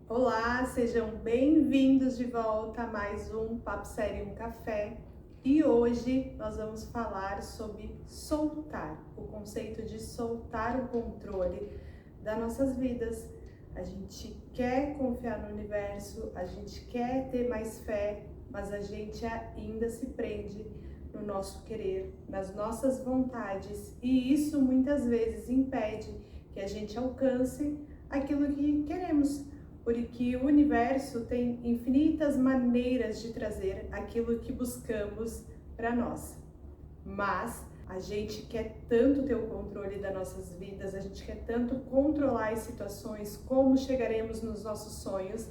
Olá, sejam bem-vindos de volta a mais um Papo Sério, um café. E hoje nós vamos falar sobre soltar, o conceito de soltar o controle das nossas vidas. A gente quer confiar no universo, a gente quer ter mais fé, mas a gente ainda se prende no nosso querer, nas nossas vontades, e isso muitas vezes impede que a gente alcance aquilo que queremos. Porque o universo tem infinitas maneiras de trazer aquilo que buscamos para nós. Mas a gente quer tanto ter o controle das nossas vidas, a gente quer tanto controlar as situações, como chegaremos nos nossos sonhos,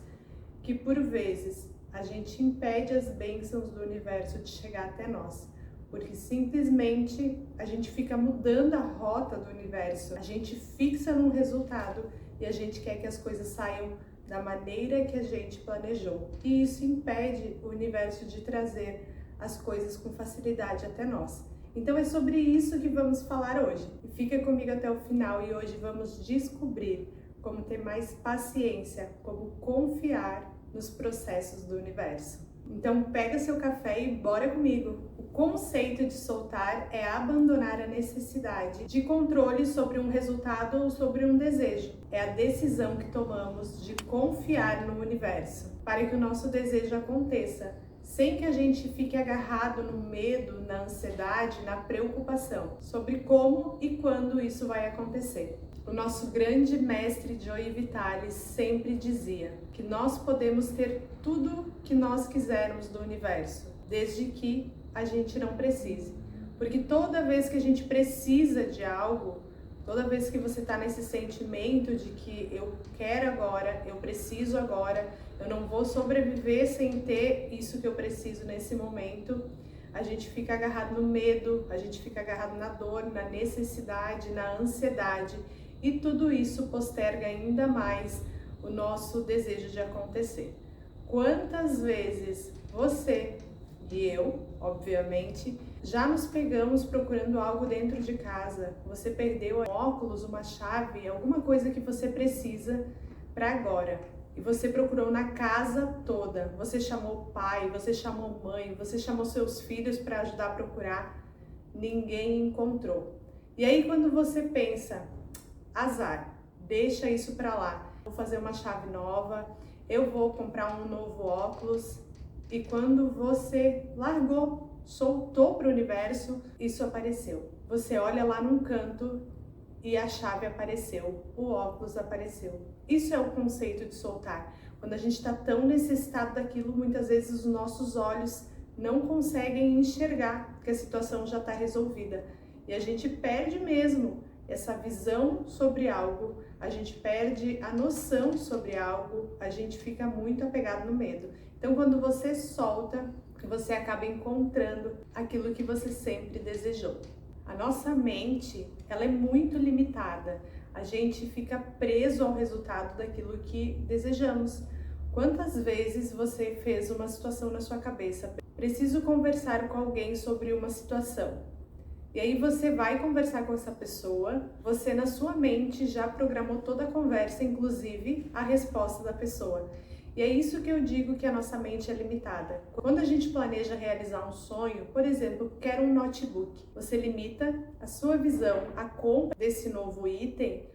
que por vezes a gente impede as bênçãos do universo de chegar até nós. Porque simplesmente a gente fica mudando a rota do universo, a gente fixa num resultado e a gente quer que as coisas saiam da maneira que a gente planejou. E isso impede o universo de trazer as coisas com facilidade até nós. Então é sobre isso que vamos falar hoje. E fica comigo até o final e hoje vamos descobrir como ter mais paciência, como confiar nos processos do universo. Então pega seu café e bora comigo! O conceito de soltar é abandonar a necessidade de controle sobre um resultado ou sobre um desejo. É a decisão que tomamos de confiar no universo para que o nosso desejo aconteça, sem que a gente fique agarrado no medo, na ansiedade, na preocupação sobre como e quando isso vai acontecer. O nosso grande mestre Joe Vitale sempre dizia que nós podemos ter tudo que nós quisermos do universo, desde que a gente não precise. Porque toda vez que a gente precisa de algo, toda vez que você está nesse sentimento de que eu quero agora, eu preciso agora, eu não vou sobreviver sem ter isso que eu preciso nesse momento, a gente fica agarrado no medo, a gente fica agarrado na dor, na necessidade, na ansiedade, e tudo isso posterga ainda mais o nosso desejo de acontecer. Quantas vezes você e eu, obviamente, já nos pegamos procurando algo dentro de casa? Você perdeu um óculos, uma chave, alguma coisa que você precisa para agora. E você procurou na casa toda. Você chamou pai, você chamou mãe, você chamou seus filhos para ajudar a procurar. Ninguém encontrou. E aí quando você pensa, azar, deixa isso para lá. Vou fazer uma chave nova, eu vou comprar um novo óculos. E quando você largou, soltou para o universo, isso apareceu. Você olha lá num canto e a chave apareceu, o óculos apareceu. Isso é o conceito de soltar. Quando a gente está tão necessitado daquilo, muitas vezes os nossos olhos não conseguem enxergar que a situação já está resolvida. E a gente perde mesmo essa visão sobre algo, a gente perde a noção sobre algo, a gente fica muito apegado no medo. Então, quando você solta, você acaba encontrando aquilo que você sempre desejou. A nossa mente, ela é muito limitada. A gente fica preso ao resultado daquilo que desejamos. Quantas vezes você fez uma situação na sua cabeça? Preciso conversar com alguém sobre uma situação. E aí você vai conversar com essa pessoa, você na sua mente já programou toda a conversa, inclusive a resposta da pessoa. E é isso que eu digo que a nossa mente é limitada. Quando a gente planeja realizar um sonho, por exemplo, quero um notebook, você limita a sua visão, a compra desse novo item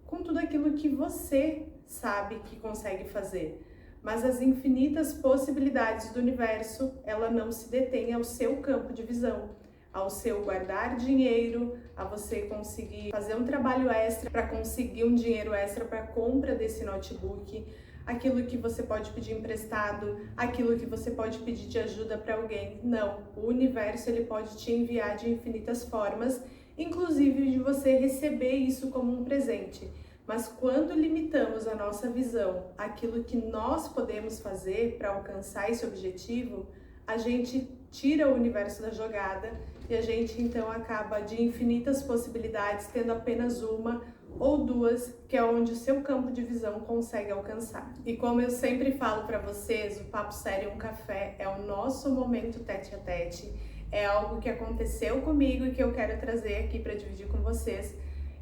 com tudo aquilo que você sabe que consegue fazer. Mas as infinitas possibilidades do universo, ela não se detém ao seu campo de visão, ao seu guardar dinheiro, a você conseguir fazer um trabalho extra para conseguir um dinheiro extra para a compra desse notebook, aquilo que você pode pedir emprestado, aquilo que você pode pedir de ajuda para alguém. Não, o universo ele pode te enviar de infinitas formas, inclusive de você receber isso como um presente. Mas quando limitamos a nossa visão àquilo que nós podemos fazer para alcançar esse objetivo, a gente tira o universo da jogada e a gente então acaba de infinitas possibilidades tendo apenas uma ou duas, que é onde o seu campo de visão consegue alcançar. E como eu sempre falo para vocês, o Papo Sério um Café é o nosso momento tete a tete, é algo que aconteceu comigo e que eu quero trazer aqui para dividir com vocês.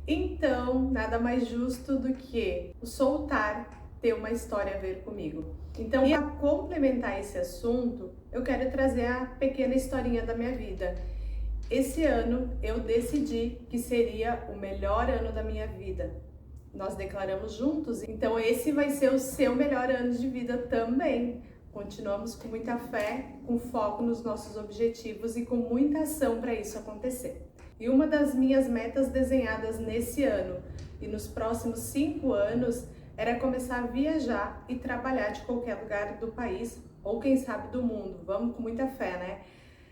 Então, nada mais justo do que o soltar ter uma história a ver comigo. Então, para complementar esse assunto, eu quero trazer a pequena historinha da minha vida. Esse ano eu decidi que seria o melhor ano da minha vida. Nós declaramos juntos, então esse vai ser o seu melhor ano de vida também. Continuamos com muita fé, com foco nos nossos objetivos e com muita ação para isso acontecer. E uma das minhas metas desenhadas nesse ano e nos próximos 5 anos era começar a viajar e trabalhar de qualquer lugar do país ou quem sabe do mundo. Vamos com muita fé, né?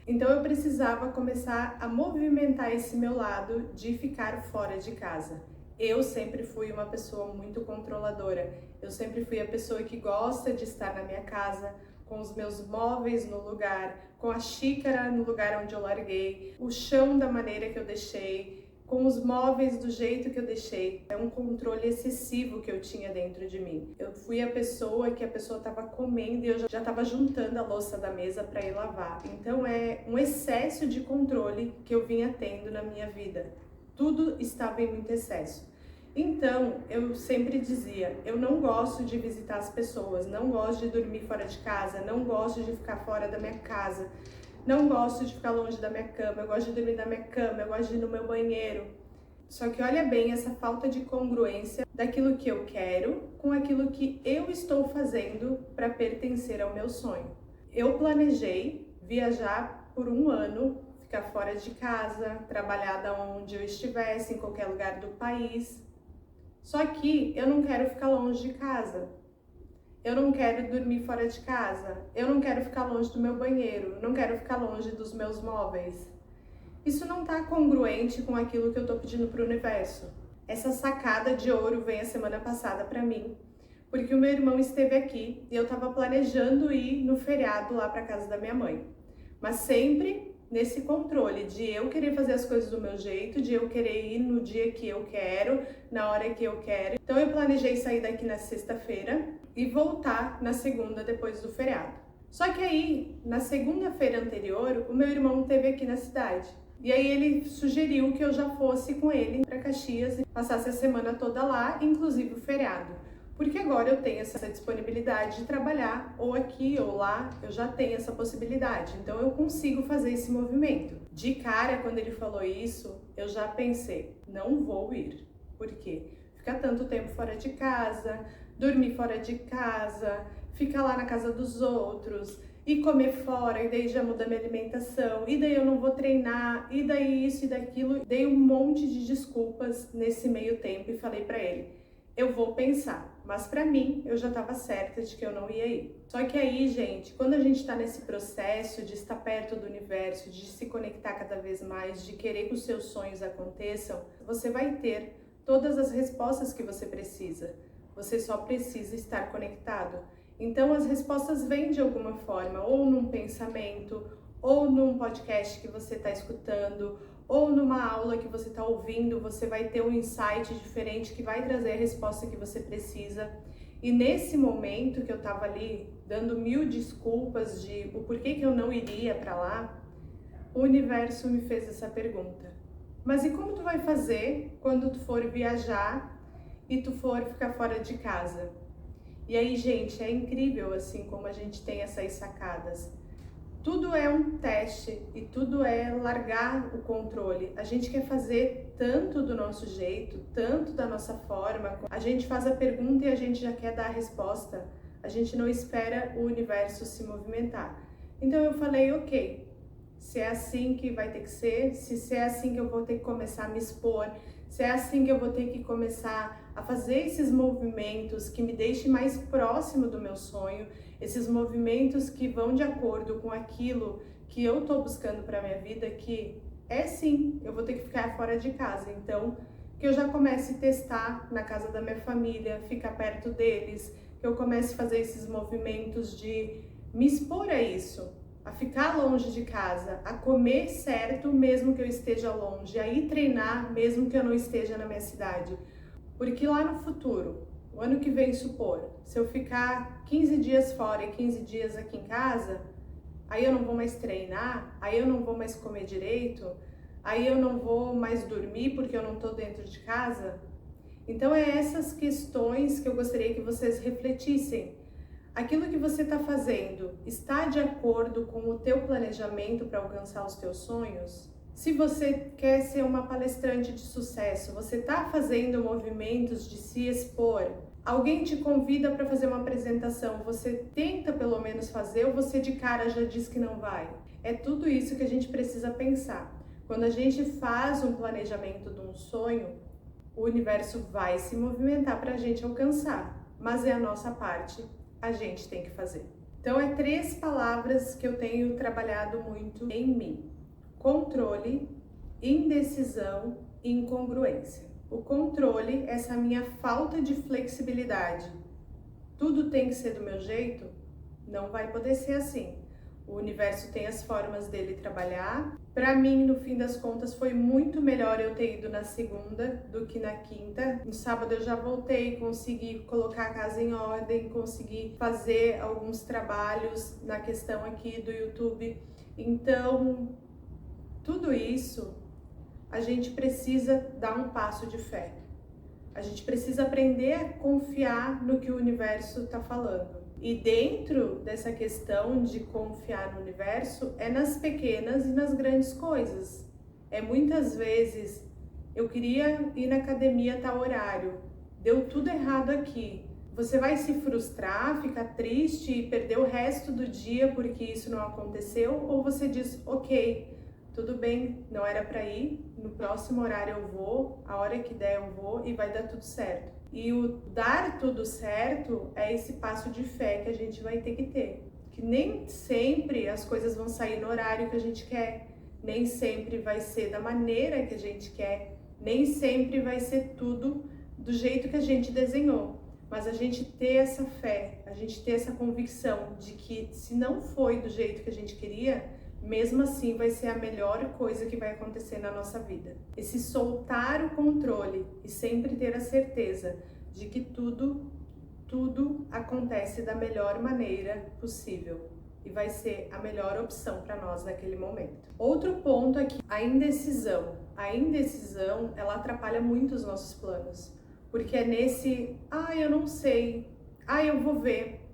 Então eu precisava começar a movimentar esse meu lado de ficar fora de casa. Eu sempre fui uma pessoa muito controladora. Eu sempre fui a pessoa que gosta de estar na minha casa, com os meus móveis no lugar, com a xícara no lugar onde eu larguei, o chão da maneira que eu deixei, com os móveis do jeito que eu deixei. É um controle excessivo que eu tinha dentro de mim. Eu fui a pessoa que a pessoa estava comendo e eu já estava juntando a louça da mesa para ir lavar. Então é um excesso de controle que eu vinha tendo na minha vida. Tudo estava em muito excesso. Então, eu sempre dizia, eu não gosto de visitar as pessoas, não gosto de dormir fora de casa, não gosto de ficar fora da minha casa, não gosto de ficar longe da minha cama, eu gosto de dormir na minha cama, eu gosto de ir no meu banheiro. Só que olha bem essa falta de congruência daquilo que eu quero com aquilo que eu estou fazendo para pertencer ao meu sonho. Eu planejei viajar por 1 ano, ficar fora de casa, trabalhar da onde eu estivesse, em qualquer lugar do país. Só que eu não quero ficar longe de casa, eu não quero dormir fora de casa, eu não quero ficar longe do meu banheiro, eu não quero ficar longe dos meus móveis. Isso não está congruente com aquilo que eu estou pedindo para o universo. Essa sacada de ouro veio a semana passada para mim, porque o meu irmão esteve aqui e eu estava planejando ir no feriado lá para casa da minha mãe. Mas sempre nesse controle de eu querer fazer as coisas do meu jeito, de eu querer ir no dia que eu quero, na hora que eu quero. Então eu planejei sair daqui na sexta-feira e voltar na segunda depois do feriado. Só que aí, na segunda-feira anterior, o meu irmão esteve aqui na cidade. E aí ele sugeriu que eu já fosse com ele para Caxias e passasse a semana toda lá, inclusive o feriado. Porque agora eu tenho essa disponibilidade de trabalhar ou aqui ou lá, eu já tenho essa possibilidade. Então eu consigo fazer esse movimento. De cara, quando ele falou isso, eu já pensei, não vou ir. Por quê? Ficar tanto tempo fora de casa, dormir fora de casa, ficar lá na casa dos outros, e comer fora, e daí já muda minha alimentação, e daí eu não vou treinar, e daí isso e daquilo. Dei um monte de desculpas nesse meio tempo e falei pra ele, eu vou pensar. Mas pra mim, eu já estava certa de que eu não ia ir. Só que aí, gente, quando a gente tá nesse processo de estar perto do universo, de se conectar cada vez mais, de querer que os seus sonhos aconteçam, você vai ter todas as respostas que você precisa. Você só precisa estar conectado. Então as respostas vêm de alguma forma, ou num pensamento, ou num podcast que você está escutando, ou numa aula que você está ouvindo, você vai ter um insight diferente que vai trazer a resposta que você precisa. E nesse momento que eu estava ali, dando 1000 desculpas de o porquê que eu não iria para lá, o universo me fez essa pergunta. Mas e como tu vai fazer quando tu for viajar e tu for ficar fora de casa? E aí, gente, é incrível assim como a gente tem essas sacadas. Tudo é um teste e tudo é largar o controle. A gente quer fazer tanto do nosso jeito, tanto da nossa forma. A gente faz a pergunta e a gente já quer dar a resposta. A gente não espera o universo se movimentar. Então eu falei, ok, se é assim que vai ter que ser, se é assim que eu vou ter que começar a me expor, se é assim que eu vou ter que começar a fazer esses movimentos que me deixem mais próximo do meu sonho, esses movimentos que vão de acordo com aquilo que eu tô buscando para minha vida, que é sim, eu vou ter que ficar fora de casa. Então, que eu já comece a testar na casa da minha família, ficar perto deles, que eu comece a fazer esses movimentos de me expor a isso, a ficar longe de casa, a comer certo mesmo que eu esteja longe, a ir treinar mesmo que eu não esteja na minha cidade. Porque lá no futuro, o ano que vem, supor, se eu ficar 15 dias fora e 15 dias aqui em casa, aí eu não vou mais treinar, aí eu não vou mais comer direito, aí eu não vou mais dormir porque eu não tô dentro de casa. Então é essas questões que eu gostaria que vocês refletissem. Aquilo que você está fazendo está de acordo com o teu planejamento para alcançar os teus sonhos? Se você quer ser uma palestrante de sucesso, você está fazendo movimentos de se expor? Alguém te convida para fazer uma apresentação, você tenta pelo menos fazer ou você de cara já diz que não vai? É tudo isso que a gente precisa pensar. Quando a gente faz um planejamento de um sonho, o universo vai se movimentar para a gente alcançar, mas é a nossa parte, a gente tem que fazer. Então é 3 palavras que eu tenho trabalhado muito em mim: controle, indecisão e incongruência. O controle, essa minha falta de flexibilidade. Tudo tem que ser do meu jeito? Não vai poder ser assim. O universo tem as formas dele trabalhar. Para mim, no fim das contas, foi muito melhor eu ter ido na segunda do que na quinta. No sábado eu já voltei, consegui colocar a casa em ordem, consegui fazer alguns trabalhos na questão aqui do YouTube. Então, tudo isso, a gente precisa dar um passo de fé. A gente precisa aprender a confiar no que o universo está falando. E dentro dessa questão de confiar no universo, é nas pequenas e nas grandes coisas. É muitas vezes, eu queria ir na academia a tal horário, deu tudo errado aqui. Você vai se frustrar, ficar triste e perder o resto do dia porque isso não aconteceu? Ou você diz, ok, tudo bem, não era para ir, no próximo horário eu vou, a hora que der eu vou e vai dar tudo certo. E o dar tudo certo é esse passo de fé que a gente vai ter que ter. Que nem sempre as coisas vão sair no horário que a gente quer, nem sempre vai ser da maneira que a gente quer, nem sempre vai ser tudo do jeito que a gente desenhou. Mas a gente ter essa fé, a gente ter essa convicção de que se não foi do jeito que a gente queria, mesmo assim vai ser a melhor coisa que vai acontecer na nossa vida. Esse soltar o controle e sempre ter a certeza de que tudo acontece da melhor maneira possível e vai ser a melhor opção para nós naquele momento. Outro ponto aqui, a indecisão. A indecisão, ela atrapalha muito os nossos planos, porque é nesse, eu não sei, eu vou ver.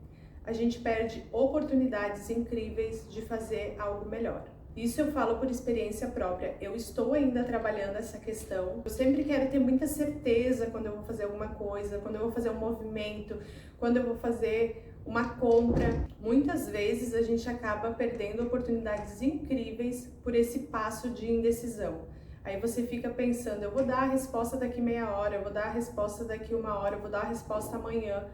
A gente perde oportunidades incríveis de fazer algo melhor. Isso eu falo por experiência própria. Eu estou ainda trabalhando essa questão. Eu sempre quero ter muita certeza quando eu vou fazer alguma coisa, quando eu vou fazer um movimento, quando eu vou fazer uma compra. Muitas vezes a gente acaba perdendo oportunidades incríveis por esse passo de indecisão. Aí você fica pensando, eu vou dar a resposta daqui meia hora, eu vou dar a resposta daqui 1 hora, eu vou dar a resposta amanhã.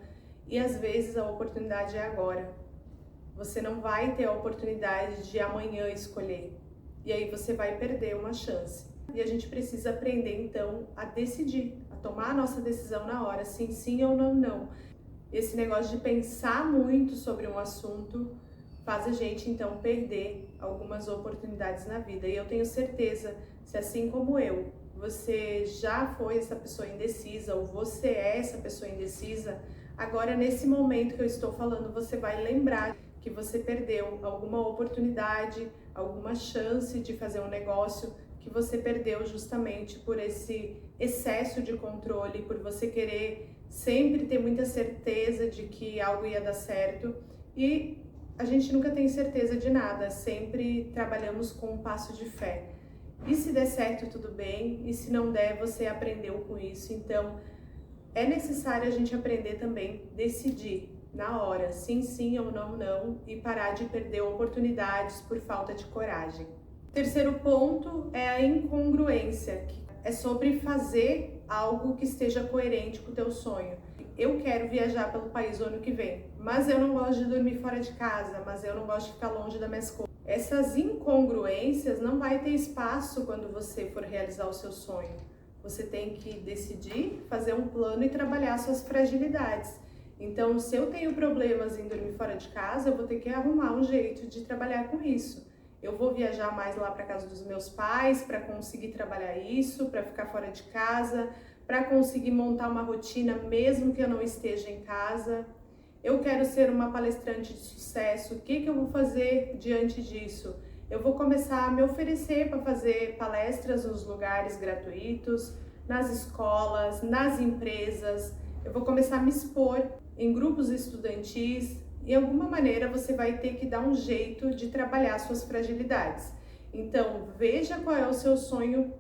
E às vezes a oportunidade é agora. Você não vai ter a oportunidade de amanhã escolher. E aí você vai perder uma chance. E a gente precisa aprender então a decidir, a tomar a nossa decisão na hora, sim ou não. Esse negócio de pensar muito sobre um assunto faz a gente então perder algumas oportunidades na vida. E eu tenho certeza, se assim como eu, você já foi essa pessoa indecisa ou você é essa pessoa indecisa, agora, nesse momento que eu estou falando, você vai lembrar que você perdeu alguma oportunidade, alguma chance de fazer um negócio que você perdeu justamente por esse excesso de controle, por você querer sempre ter muita certeza de que algo ia dar certo. E a gente nunca tem certeza de nada, sempre trabalhamos com um passo de fé. E se der certo, tudo bem, e se não der, você aprendeu com isso. Então, é necessário a gente aprender também, decidir na hora, sim ou não, e parar de perder oportunidades por falta de coragem. Terceiro ponto é a incongruência, que é sobre fazer algo que esteja coerente com o teu sonho. Eu quero viajar pelo país o ano que vem, mas eu não gosto de dormir fora de casa, mas eu não gosto de ficar longe das minhas coisas. Essas incongruências não vai ter espaço quando você for realizar o seu sonho. Você tem que decidir, fazer um plano e trabalhar suas fragilidades. Então, se eu tenho problemas em dormir fora de casa, eu vou ter que arrumar um jeito de trabalhar com isso. Eu vou viajar mais lá para casa dos meus pais para conseguir trabalhar isso, para ficar fora de casa, para conseguir montar uma rotina mesmo que eu não esteja em casa. Eu quero ser uma palestrante de sucesso. O que eu vou fazer diante disso? Eu vou começar a me oferecer para fazer palestras nos lugares gratuitos, nas escolas, nas empresas. Eu vou começar a me expor em grupos estudantis. De alguma maneira você vai ter que dar um jeito de trabalhar suas fragilidades. Então, veja qual é o seu sonho,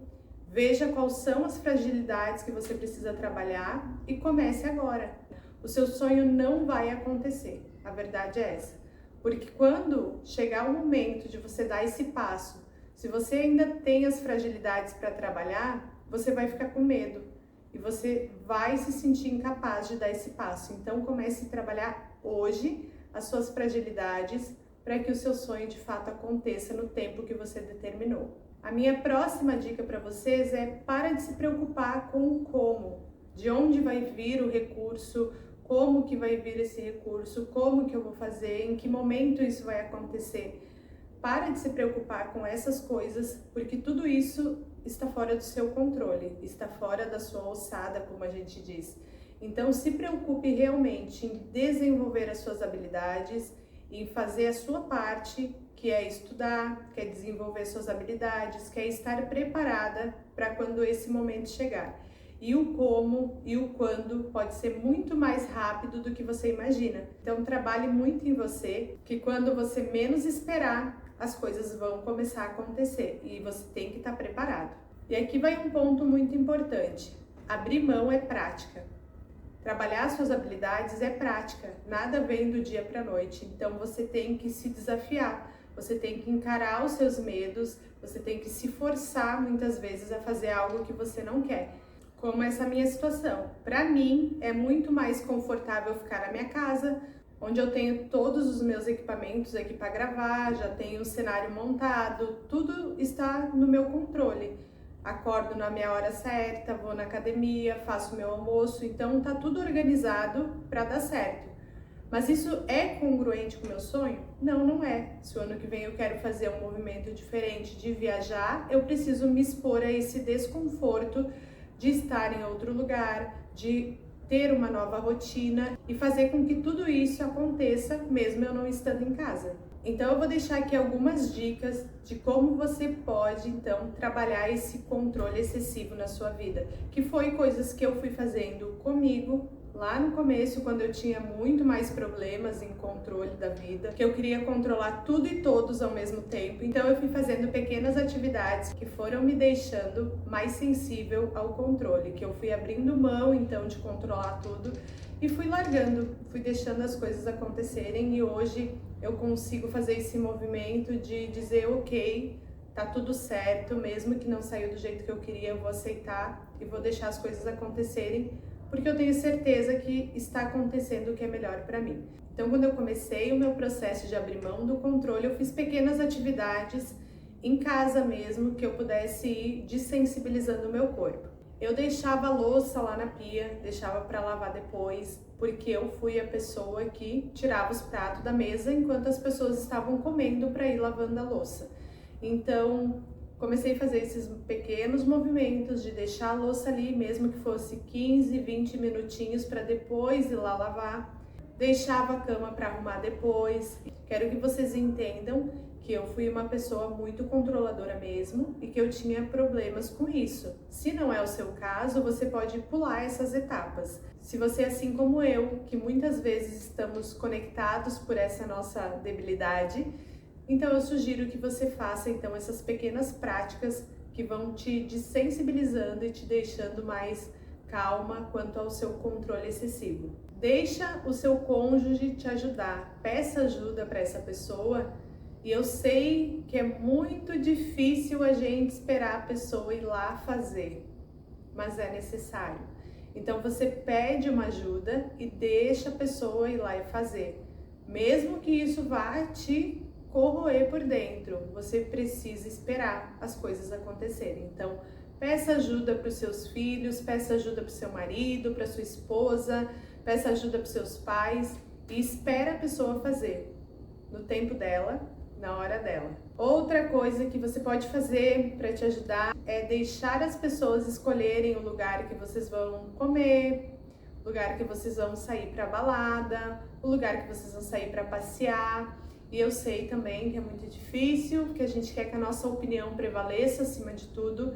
veja quais são as fragilidades que você precisa trabalhar e comece agora. O seu sonho não vai acontecer, a verdade é essa. Porque quando chegar o momento de você dar esse passo, se você ainda tem as fragilidades para trabalhar, você vai ficar com medo e você vai se sentir incapaz de dar esse passo. Então comece a trabalhar hoje as suas fragilidades para que o seu sonho de fato aconteça no tempo que você determinou. A minha próxima dica para vocês é: para de se preocupar com o como, de onde vai vir o recurso, como que vai vir esse recurso, como que eu vou fazer, em que momento isso vai acontecer. Para de se preocupar com essas coisas, porque tudo isso está fora do seu controle, está fora da sua alçada, como a gente diz. Então, se preocupe realmente em desenvolver as suas habilidades, em fazer a sua parte, que é estudar, que é desenvolver suas habilidades, que é estar preparada para quando esse momento chegar. E o como e o quando pode ser muito mais rápido do que você imagina. Então, trabalhe muito em você, que quando você menos esperar, as coisas vão começar a acontecer e você tem que estar preparado. E aqui vai um ponto muito importante: abrir mão é prática. Trabalhar suas habilidades é prática, nada vem do dia para a noite. Então você tem que se desafiar, você tem que encarar os seus medos, você tem que se forçar muitas vezes a fazer algo que você não quer. Como essa minha situação. Para mim é muito mais confortável ficar na minha casa, onde eu tenho todos os meus equipamentos aqui para gravar, já tenho um cenário montado, tudo está no meu controle. Acordo na minha hora certa, vou na academia, faço meu almoço, então tá tudo organizado para dar certo. Mas isso é congruente com o meu sonho? Não, não é. Se o ano que vem eu quero fazer um movimento diferente de viajar, eu preciso me expor a esse desconforto de estar em outro lugar, de ter uma nova rotina e fazer com que tudo isso aconteça mesmo eu não estando em casa. Então eu vou deixar aqui algumas dicas de como você pode então trabalhar esse controle excessivo na sua vida, que foi coisas que eu fui fazendo comigo lá no começo, quando eu tinha muito mais problemas em controle da vida, que eu queria controlar tudo e todos ao mesmo tempo. Então eu fui fazendo pequenas atividades que foram me deixando mais sensível ao controle, que eu fui abrindo mão então de controlar tudo e fui largando, fui deixando as coisas acontecerem, e hoje eu consigo fazer esse movimento de dizer: ok, tá tudo certo, mesmo que não saiu do jeito que eu queria, eu vou aceitar e vou deixar as coisas acontecerem, porque eu tenho certeza que está acontecendo o que é melhor para mim. Então, quando eu comecei o meu processo de abrir mão do controle, eu fiz pequenas atividades em casa mesmo, que eu pudesse ir desensibilizando o meu corpo. Eu deixava a louça lá na pia, deixava para lavar depois, porque eu fui a pessoa que tirava os pratos da mesa enquanto as pessoas estavam comendo para ir lavando a louça. Então, comecei a fazer esses pequenos movimentos de deixar a louça ali, mesmo que fosse 15, 20 minutinhos para depois ir lá lavar. Deixava a cama para arrumar depois. Quero que vocês entendam que eu fui uma pessoa muito controladora mesmo e que eu tinha problemas com isso. Se não é o seu caso, você pode pular essas etapas. Se você é assim como eu, que muitas vezes estamos conectados por essa nossa debilidade, então eu sugiro que você faça então essas pequenas práticas que vão te desensibilizando e te deixando mais calma quanto ao seu controle excessivo. Deixa o seu cônjuge te ajudar, peça ajuda para essa pessoa. E eu sei que é muito difícil a gente esperar a pessoa ir lá fazer, mas é necessário. Então você pede uma ajuda e deixa a pessoa ir lá e fazer. Mesmo que isso vá te corroer por dentro, você precisa esperar as coisas acontecerem. Então, peça ajuda para os seus filhos, peça ajuda para o seu marido, para sua esposa, peça ajuda para os seus pais e espera a pessoa fazer no tempo dela, na hora dela. Outra coisa que você pode fazer para te ajudar é deixar as pessoas escolherem o lugar que vocês vão comer, o lugar que vocês vão sair para balada, o lugar que vocês vão sair para passear. E eu sei também que é muito difícil, que a gente quer que a nossa opinião prevaleça acima de tudo,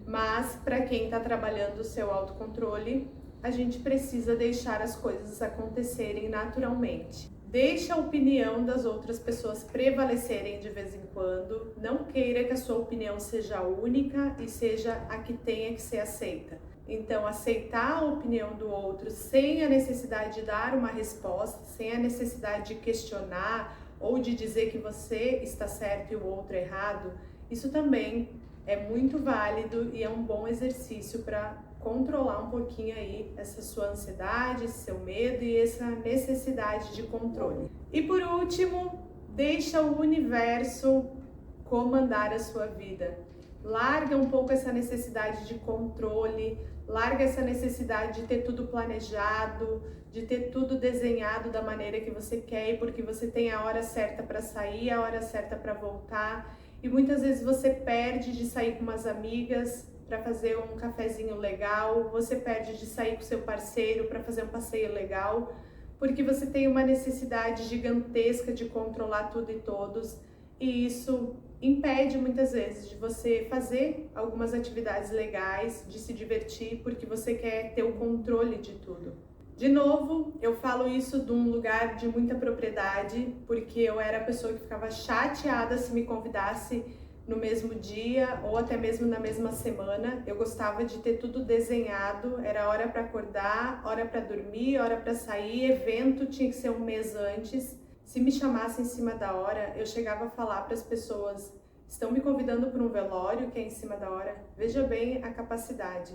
Mas para quem está trabalhando o seu autocontrole, a gente precisa deixar as coisas acontecerem naturalmente. Deixa a opinião das outras pessoas prevalecerem de vez em quando. Não queira que a sua opinião seja única e seja a que tenha que ser aceita. Então, aceitar a opinião do outro sem a necessidade de dar uma resposta, sem a necessidade de questionar ou de dizer que você está certo e o outro errado, isso também é muito válido e é um bom exercício para controlar um pouquinho aí essa sua ansiedade, esse seu medo e essa necessidade de controle. E por último, deixa o universo comandar a sua vida. Larga um pouco essa necessidade de controle, larga essa necessidade de ter tudo planejado, de ter tudo desenhado da maneira que você quer, porque você tem a hora certa para sair, a hora certa para voltar. E muitas vezes você perde de sair com umas amigas para fazer um cafezinho legal, você perde de sair com seu parceiro para fazer um passeio legal, porque você tem uma necessidade gigantesca de controlar tudo e todos, e isso impede muitas vezes de você fazer algumas atividades legais, de se divertir, porque você quer ter o controle de tudo. De novo, eu falo isso de um lugar de muita propriedade, porque eu era a pessoa que ficava chateada se me convidasse no mesmo dia ou até mesmo na mesma semana. Eu gostava de ter tudo desenhado, era hora para acordar, hora para dormir, hora para sair, evento tinha que ser um mês antes. Se me chamasse em cima da hora, eu chegava a falar para as pessoas: estão me convidando para um velório que é em cima da hora? Veja bem a capacidade.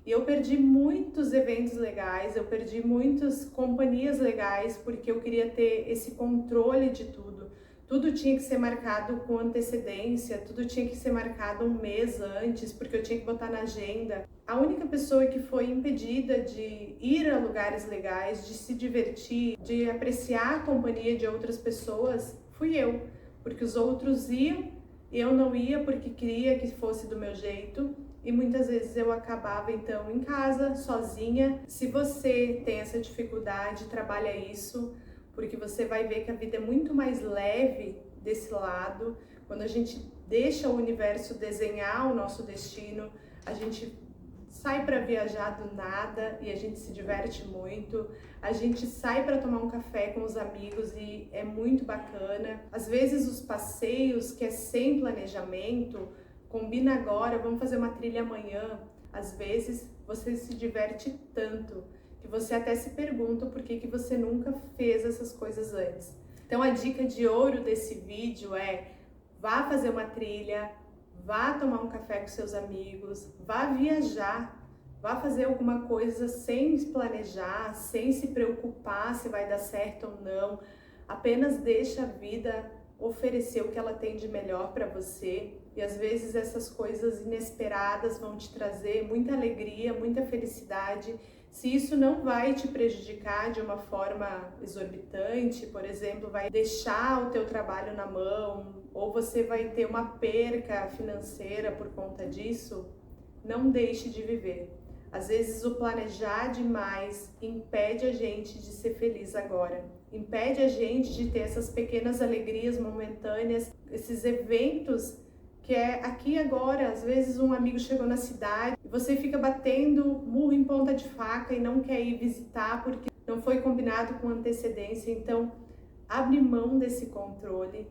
E eu perdi muitos eventos legais, eu perdi muitas companhias legais porque eu queria ter esse controle de tudo. Tudo tinha que ser marcado com antecedência, tudo tinha que ser marcado um mês antes, porque eu tinha que botar na agenda. A única pessoa que foi impedida de ir a lugares legais, de se divertir, de apreciar a companhia de outras pessoas, fui eu. Porque os outros iam e eu não ia porque queria que fosse do meu jeito. E muitas vezes eu acabava então em casa, sozinha. Se você tem essa dificuldade, trabalha isso, porque você vai ver que a vida é muito mais leve desse lado. Quando a gente deixa o universo desenhar o nosso destino, a gente sai para viajar do nada e a gente se diverte muito. A gente sai para tomar um café com os amigos e é muito bacana. Às vezes os passeios que é sem planejamento, combina agora, vamos fazer uma trilha amanhã. Às vezes você se diverte tanto que você até se pergunta por que você nunca fez essas coisas antes. Então a dica de ouro desse vídeo é: vá fazer uma trilha, vá tomar um café com seus amigos, vá viajar, vá fazer alguma coisa sem planejar, sem se preocupar se vai dar certo ou não. Apenas deixa a vida oferecer o que ela tem de melhor para você. E às vezes essas coisas inesperadas vão te trazer muita alegria, muita felicidade. Se isso não vai te prejudicar de uma forma exorbitante, por exemplo, vai deixar o teu trabalho na mão, ou você vai ter uma perca financeira por conta disso, não deixe de viver. Às vezes o planejar demais impede a gente de ser feliz agora, impede a gente de ter essas pequenas alegrias momentâneas, esses eventos que é aqui e agora. Às vezes um amigo chegou na cidade e você fica batendo murro em ponta de faca e não quer ir visitar porque não foi combinado com antecedência. Então, abre mão desse controle,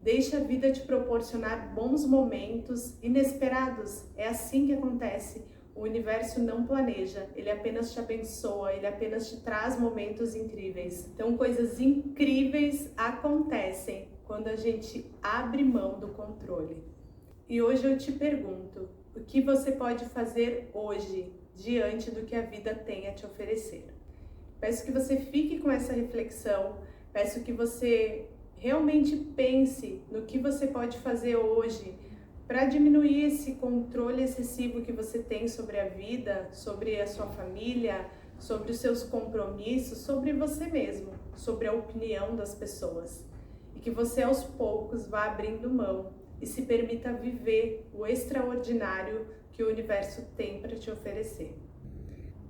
deixa a vida te proporcionar bons momentos inesperados. É assim que acontece. O universo não planeja, ele apenas te abençoa, ele apenas te traz momentos incríveis. Então, coisas incríveis acontecem quando a gente abre mão do controle. E hoje eu te pergunto, o que você pode fazer hoje diante do que a vida tem a te oferecer? Peço que você fique com essa reflexão, peço que você realmente pense no que você pode fazer hoje para diminuir esse controle excessivo que você tem sobre a vida, sobre a sua família, sobre os seus compromissos, sobre você mesmo, sobre a opinião das pessoas. E que você aos poucos vá abrindo mão e se permita viver o extraordinário que o universo tem para te oferecer.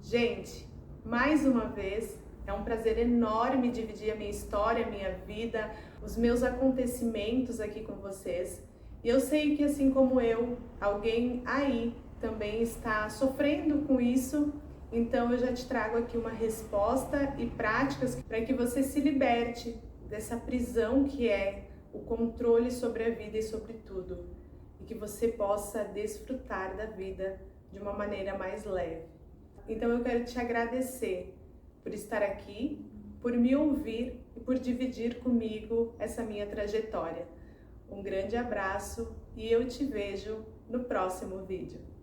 Gente, mais uma vez, é um prazer enorme dividir a minha história, a minha vida, os meus acontecimentos aqui com vocês. E eu sei que, assim como eu, alguém aí também está sofrendo com isso. Então eu já te trago aqui uma resposta e práticas para que você se liberte dessa prisão que é o controle sobre a vida e sobre tudo, e que você possa desfrutar da vida de uma maneira mais leve. Então eu quero te agradecer por estar aqui, por me ouvir e por dividir comigo essa minha trajetória. Um grande abraço e eu te vejo no próximo vídeo.